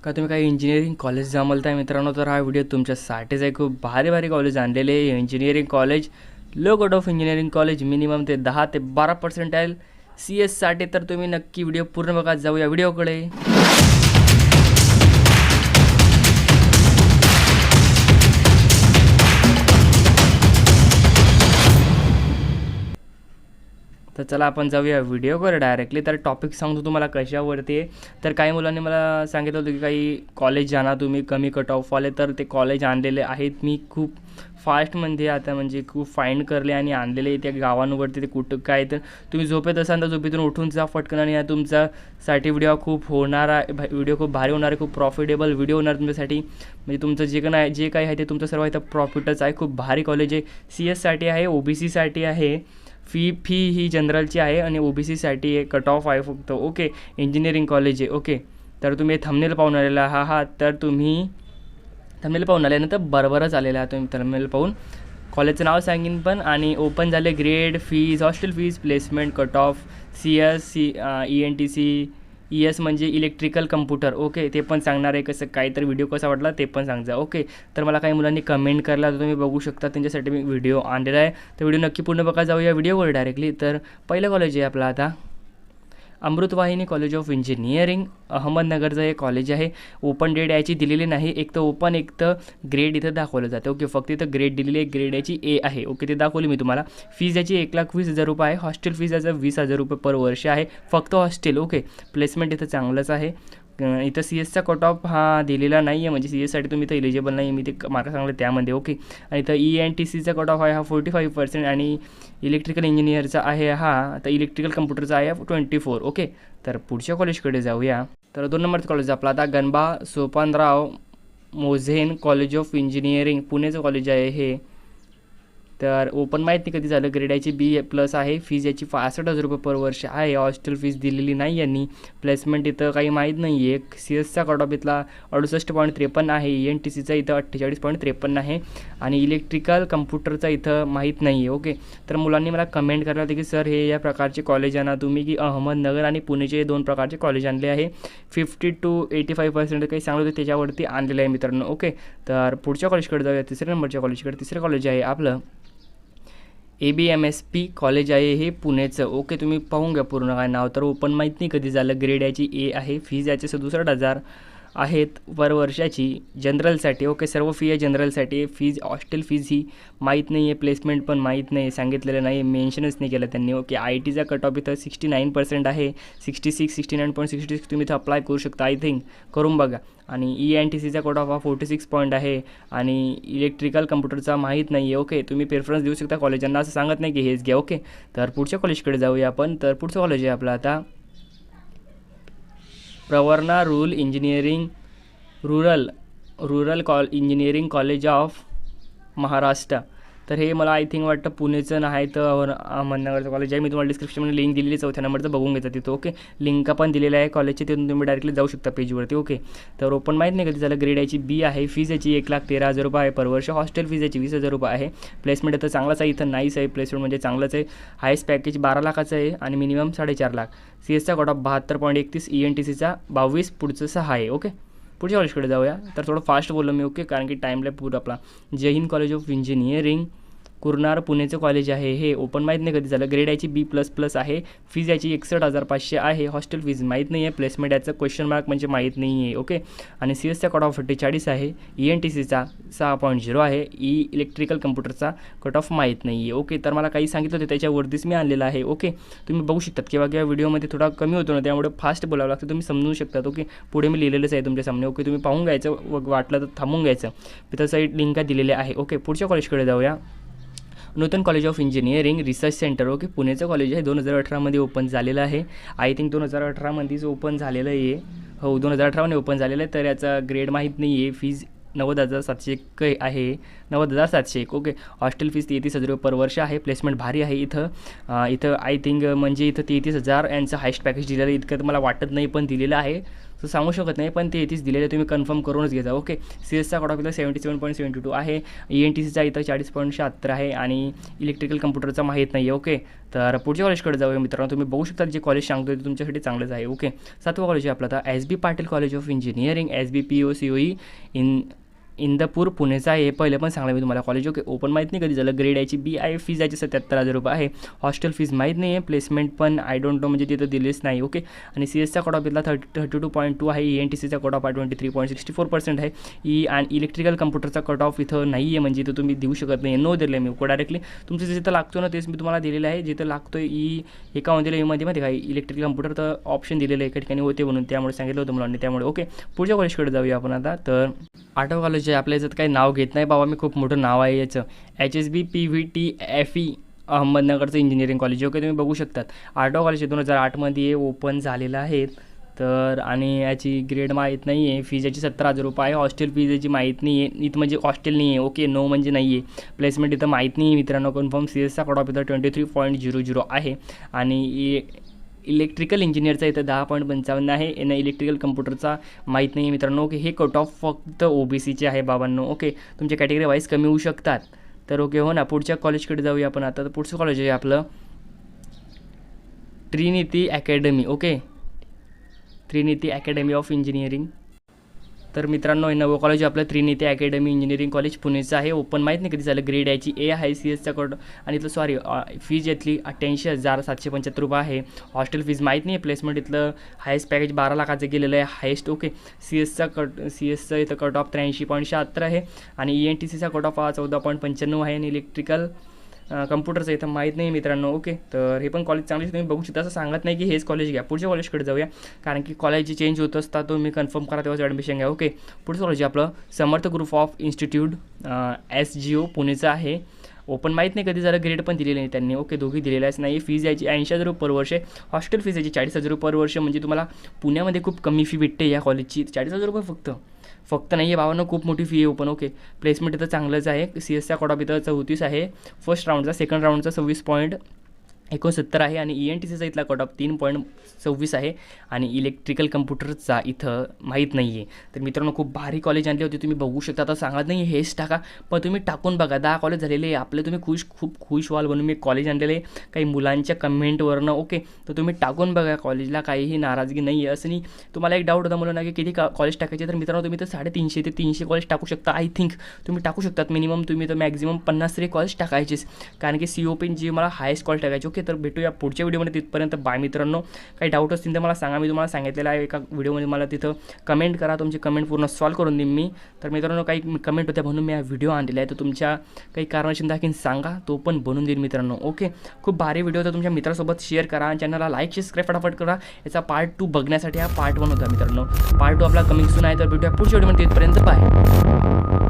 का तुम्ही काही इंजिनिअरिंग कॉलेज जमलताय मित्रांनो, तर हा व्हिडिओ तुमच्यासाठीच आहे. खूप भारी भारी कॉलेज आणलेले आहे. Engineering college, low cut off engineering college, minimum ते 10 ते 12% CS साठी. तर तुम्ही नक्की व्हिडिओ पूर्ण बघा. जाऊया व्हिडिओकडे. तर चला आपण जाऊया व्हिडिओवर डायरेक्टली. तर टॉपिक सांगतो तुम्हाला कशावरती आहे. तर काही मुलांनी मला सांगितलं होतं की काही कॉलेज आणा तुम्ही कमी कट ऑफवाले, तर ते कॉलेज आणलेले आहेत मी खूप फास्टमध्ये आता, म्हणजे खूप फाईंड करले आणि आणलेले त्या गावांवरती. ते कुठं काय, तर तुम्ही झोपेत असाल तर झोपेतून उठून जा फटकन, आणि तुमच्यासाठी व्हिडिओ खूप होणार आहे. व्हिडिओ खूप भारी होणार आहे, खूप प्रॉफिटेबल व्हिडिओ होणार तुमच्यासाठी. म्हणजे तुमचं जे काही आहे ते तुमचं सर्व इथं प्रॉफिटच आहे. खूप भारी कॉलेज आहे. CS साठी आहे, OBC साठी आहे. फी ही जनरलची आहे आणि OBC साठी आहे. कट ऑफ आहे फक्त. ओके, इंजिनिअरिंग कॉलेज आहे. ओके, तर तुम्ही थंबनेल पाहून आलेला आहात. तर तुम्ही थंबनेल पाहून आल्यानंतर बरोबरच आलेला आहात तुम्ही थंबनेल पाहून. कॉलेजचं नाव सांगेन पण, आणि ओपन झाले grade, fees, hostel fees, placement, cut off, CS, ENTC, ES म्हणजे इलेक्ट्रिकल कम्प्युटर. ओके, ते पण सांगणार आहे कसं काय, तर व्हिडिओ कसा वाटला ते पण सांगा. ओके, तर मला काही मुलांनी कमेंट करला, तर तुम्ही बघू शकता, त्यांच्यासाठी मी व्हिडिओ आणलेला आहे. तर व्हिडिओ नक्की पूर्ण बघा. जाऊया व्हिडिओवर डायरेक्टली. तर पहिलं कॉलेज आहे आपलं आता अमृतवाहिनी कॉलेज ऑफ इंजिनिअरिंग, अहमदनगरचं हे कॉलेज आहे. ओपन डेट याची दिलेली नाही, एक तर ओपन एक तर ग्रेड इथं दाखवलं जातं. ओके, फक्त इथं ग्रेड दिलेली आहे, ग्रेड याची A आहे. ओके, ते दाखवली मी तुम्हाला. फीज याची 1,20,000 रुपये आहे. हॉस्टेल फीज याचं 20,000 रुपये पर वर्ष आहे, फक्त हॉस्टेल. ओके, प्लेसमेंट इथं चांगलंच आहे. इथं CSचा कट ऑफ हा दिलेला नाही आहे, म्हणजे CSसाठी तुम्ही इथं एलिजिबल नाही आहे, मी ते मार्क सांगले त्यामध्ये. ओके, आणि इथं ENTCचा कट ऑफ आहे हा 45%, आणि इलेक्ट्रिकल इंजिनिअरचा आहे हा, आता इलेक्ट्रिकल कम्प्युटरचा आहे 24. ओके, तर पुढच्या कॉलेजकडे जाऊया. तर 2 नंबरचं कॉलेज आपला आता Ganba Sopanrao मोझेन college of engineering, पुण्याचं कॉलेज आहे हे. तर ओपन माहीत नाही कधी झालं. ग्रेड याची B+ आहे. फीज याची 65,000 रुपये पर वर्ष आहे. हॉस्टेल फीज दिलेली नाही यांनी. प्लेसमेंट इथं काही माहीत नाही आहे. CSचा कट ऑफ इथला 68.53 आहे. ENTCचा इथं 48.53 आहे, आणि इलेक्ट्रिकल कम्प्युटरचा इथं माहीत नाही आहे. ओके, तर मुलांनी मला कमेंट करायला होते की सर हे या प्रकारचे कॉलेज आणा तुम्ही, की अहमदनगर आणि पुणेचे 2 प्रकारचे कॉलेज आणले आहे. 50 to 85% काही सांगत होते त्याच्यावरती आणलेलं आहे मित्रांनो. ओके, तर पुढच्या कॉलेजकडे जाऊया. तिसऱ्या नंबरच्या कॉलेजकडे. तिसरं कॉलेज आहे आपलं ABMSP कॉलेज आहे हे पुणेचं. ओके, तुम्ही पाहून घ्या पूर्ण काय नाव. तर ओपन माहीत नाही कधी झालं. ग्रेड याची A आहे. फीज याचे 67,000 आहेत पर वर्षाची जनरलसाठी. ओके, सर्व फी आहे जनरलसाठी. फीज हॉस्टेल फीज ही माहीत नाही आहे. प्लेसमेंट पण माहीत नाही, सांगितलेलं नाही, मेन्शनच नाही केलं त्यांनी. ओके, ITचा कट ऑफ इथं 69% आहे. 69.66 तुम्ही इथं अप्लाय करू शकता, आय थिंक करून बघा. आणि ENTCचा कट ऑफ हा 46 पॉईंट आहे, आणि इलेक्ट्रिकल कम्प्युटरचा माहीत नाही आहे. ओके, तुम्ही प्रेफरन्स देऊ शकता कॉलेजांना, असं सांगत नाही की हेच घ्या. ओके, तर पुढच्या कॉलेजकडे जाऊया आपण. तर पुढचं कॉलेज आहे आपलं आता Pravara rural engineering college of Maharashtra. तर हे मला आय थिंक वाटतं पुणेचं नाही, तर अहमदनगरचं कॉलेज आहे. मी तुम्हाला डिस्क्रिप्शनमध्ये लिंक दिलेली 4थ्या नंबरचं बघून घ्यायचं तिथं. ओके, लिंक पण दिलेलं आहे कॉलेजचे, तिथून तुम्ही डायरेक्टली जाऊ शकता पेजवरती. ओके, तर ओपन माहीत नाही कधी झालं. ग्रेड याची B आहे. फीज याची 1,13,000 रुपये आहे पर वर्ष. हॉस्टेल फीज याची 20,000 रुपये आहे. प्लेसमेंट तर चांगलाच आहे इथं, नाईस आहे प्लेसमेंट, म्हणजे चांगलंच आहे. हायस्ट पॅकेज 12 लाखाचं आहे, आणि मिनिमम 4.5 लाख. CSचा कट ऑफ 72.31, ENTCचा 22, पुढचं 6 आहे. ओके, पुढच्या कॉलेजकडे जाऊया. तर थोडं फास्ट बोललो मी. ओके, कारण की टाईमला पूर्ण आपला Jai Hind college of engineering Kurnar पुणेचं कॉलेज आहे हे. ओपन माहीत नाही कधी झालं. ग्रेड याची B++ आहे. फीज याची 61,500 आहे. हॉस्टेल फीज माहीत नाही आहे. प्लेसमेंट याचं क्वेश्चन मार्क म्हणजे माहीत नाही आहे. ओके, आणि CSचा कट ऑफ 48 आहे. ENTCचा 6.0 आहे. इलेक्ट्रिकल कम्प्युटरचा कट ऑफ माहीत नाही आहे. ओके, तर मला काही सांगितलं होते त्याच्यावरतीच मी आणलेलं आहे. ओके, तुम्ही बघू शकतात किंवा व्हिडिओमध्ये थोडा कमी होतो ना, त्यामुळे फास्ट बोलावं लागतं, तुम्ही समजू शकतात. ओके, पुढे मी लिहिलेलंच आहे तुमच्या सामने. ओके, तुम्ही पाहून घ्यायचं, वाटलं तर थांबून घ्यायचं. तिथं साईड लिंक दिलेल्या आहे. ओके, पुढच्या कॉलेजकडे जाऊया. Nutan college of engineering research centre. Okay, पुण्याचं कॉलेज आहे. 2018मध्ये ओपन झालेलं आहे. आय थिंक 2018मध्येच ओपन झालेलं आहे. हो, 2018मध्ये ओपन झालेलं आहे. तर याचा ग्रेड माहीत नाही आहे. फीज 90,701 आहे. 90,701. ओके, हॉस्टेल फीज 33,000 रुपये पर वर्ष आहे. प्लेसमेंट भारी आहे इथं आय थिंक, म्हणजे इथं 33,000 यांचं हायस्ट पॅकेज दिलेलं आहे. इतकं तर मला वाटत नाही, पण दिलेलं आहे. तर सांगू शकत नाही, पण ते इथेच दिलेलं तुम्ही कन्फर्म करूनच घ्या. ओके. CS चा कट ऑफ इथं 77.72 आहे. ENTCचा इथं 40.76 आहे आणि इलेक्ट्रिकल कम्प्युटरचा माहीत नाही आहे. ओके. तर पुढच्या कॉलेजकडे जाऊया मित्रांनो. तुम्ही बघू शकता जे कॉलेज सांगतो ते तुमच्यासाठी चांगलंच आहे. ओके. 7वं कॉलेज आहे आपलं आता SB Patil college of engineering, SB POCOE Indapur पुणेचं आहे. हे पहिले पण सांगलं मी तुम्हाला कॉलेज. ओके. ओपन माहीत नाही कधी झालं. ग्रेड याची BI फीज याची 77,000 रुपये आहे. हॉस्टेल फीज माहीत नाही आहे. प्लेसमेंट पण आय डोंट नो, म्हणजे तिथं दिलेच नाही. ओके. आणि CSचा कट ऑफ इथला 32.2 आहे. ENTCचा कट ऑफ 23.64% आहे. आणि इलेक्ट्रिकल कम्प्युटरचा कट ऑफ इथं नाही आहे, म्हणजे इथं तुम्ही देऊ शकत नाही. नो दिलं मी डायरेक्टली तुमचं जिथं लागतो ना तेच मी तुम्हाला दिलेलं आहे. जिथं लागतो एकामध्ये दिलं मध्ये माहिती काय इलेक्ट्रिकल कम्प्युटर तर ऑप्शन दिलेलं आहे एका ठिकाणी होते म्हणून, त्यामुळे सांगितलं होतं मुलांनी. त्यामुळे ओके. पुढच्या कॉलेजकडे जाऊया आपण आता. तर 8वं कॉलेज आहे आपल्या याच्यात काही नाव घेत नाही बाबा मी, खूप मोठं नाव आहे याचं. HSB PVT FE अहमदनगरचं इंजिनिअरिंग कॉलेज. ओके. तुम्ही बघू शकतात 8वं कॉलेज 2008मध्ये ओपन झालेलं आहे. तर आणि याची ग्रेड माहीत नाही आहे. फीज याची 17,000 रुपये आहे. हॉस्टेल फीज याची माहीत नाही आहे. इथं म्हणजे हॉस्टेल नाही आहे. ओके. नो म्हणजे नाही आहे. प्लेसमेंट इथं माहीत नाही आहे मित्रांनो कन्फर्म. CSचा कट ऑफ इथं 23.00 आहे आणि इलेक्ट्रिकल इंजिनिअरचा इथं 10.55 आहे. यांना इलेक्ट्रिकल कम्प्युटरचा माहीत नाही आहे मित्रांनो. ओके. हे कट ऑफ फक्त OBCचे आहे बाबांनो. ओके. तुमच्या कॅटेगरी वाईज कमी होऊ शकतात. तर ओके हो ना. पुढच्या कॉलेजकडे जाऊया आपण आता. तर पुढचं कॉलेज आहे आपलं Trinity academy. Okay. Trinity academy of engineering. तर मित्रांनो हे नवं कॉलेज आपलं त्रिनिती अकॅडमी इंजिनिअरिंग कॉलेज पुणेचं आहे. ओपन माहीत नाही कधी झालं. ग्रेड याची A आहे. CSचा कट आणि इथलं फीज यातली 88,775 रुपये आहे. हॉस्टेल फीज माहीत नाही. प्लेसमेंट इथलं हायेस्ट पॅकेज 12 लाखाचं गेलेलं आहे हायेस्ट. ओके. CSचं इथं कट ऑफ 83.76 आहे आणि ENTCचा कट ऑफ 14.95 आहे आणि इलेक्ट्रिकल कम्प्युटरचं इथं माहीत नाही मित्रांनो. ओके. तर हे पण कॉलेज चांगले तुम्ही बघू शकता. असं सांगत नाही की हेच कॉलेज घ्या. पुढच्या कॉलेजकडे जाऊया कारण की कॉलेज चेंज होत असतात. तुम्ही कन्फर्म करा तेव्हाच ॲडमिशन घ्या. ओके. पुढचं कॉलेज आपलं समर्थ ग्रुप ऑफ इन्स्टिट्यूट SGO पुणेचं आहे. ओपन माहीत नाही कधी झालं. ग्रेड पण दिलेली नाही त्यांनी. ओके. दोघी दिलेल्याच नाही. फीज याची 80,000 रुपये पर वर्ष. हॉस्टेल फीज याची 40,000 रुपये पर वर्ष. म्हणजे तुम्हाला पुण्यामध्ये खूप कमी फी भेटते या कॉलेजची. 40,000 रुपये फक्त नाही आहे बाबांनो, खूप मोठी फी आहे ओपन. ओके. प्लेसमेंट इथं चांगलंच आहे. CSचा कट ऑफ इथं 34 आहे फर्स्ट राऊंडचा. सेकंड राऊंडचा 26.69 आहे आणि ENTCचा इथला कट ऑफ 3.26 आहे आणि इलेक्ट्रिकल कम्प्युटरचा इथं माहीत नाही आहे. तर मित्रांनो खूप भारी कॉलेज आणले होते तुम्ही बघू शकता. आता सांगत नाही हेच टाका पण तुम्ही टाकून बघा. 10 कॉलेज झालेले आहे आपले. तुम्ही खूप खुश व्हाल म्हणून मी कॉलेज आणलेले काही मुलांच्या कमेंटवरनं. ओके. तर तुम्ही टाकून बघा. कॉलेजला काहीही नाराजगी नाही आहे असं नाही. तुम्हाला एक डाऊट होता मुलांना की किती कॉलेज टाकायचे. तर मित्रांनो तुम्ही तर 350 ते 300 कॉलेज टाकू शकता. आय थिंक तुम्ही टाकू शकतात. मिनिमम तुम्ही तर मॅक्झिमम 50 तरी कॉलेज टाकायचेच कारण की COP जे मला हायेस्ट कॉलेज टाकायचे. ओके. तर भेटूया पुढच्या व्हिडिओमध्ये. तिथपर्यंत बाय मित्रांनो. काही डाऊट असतील तर मला सांगा. मी तुम्हाला सांगितलेलं आहे एका व्हिडिओमध्ये. मला तिथं कमेंट करा. तुमची कमेंट पूर्ण सॉल्व करून देईन मी. तर मित्रांनो काही कमेंट होत्या म्हणून मी हा व्हिडिओ आणलेला आहे. तर तुमच्या काही कारणाशी दाखीन सांगा तो पण बनवून देईन मित्रांनो. ओके. खूप भारी व्हिडिओ होता. तुमच्या मित्रासोबत शेअर करा आणि चॅनलला लाईक सबस्क्राईब फटाफट करा. याचा पार्ट 2 बघण्यासाठी हा पार्ट 1 होता मित्रांनो. पार्ट 2 आपला कमिंग सून आहे. तर भेटूया पुढच्या व्हिडिओमध्ये. तिथपर्यंत बाय.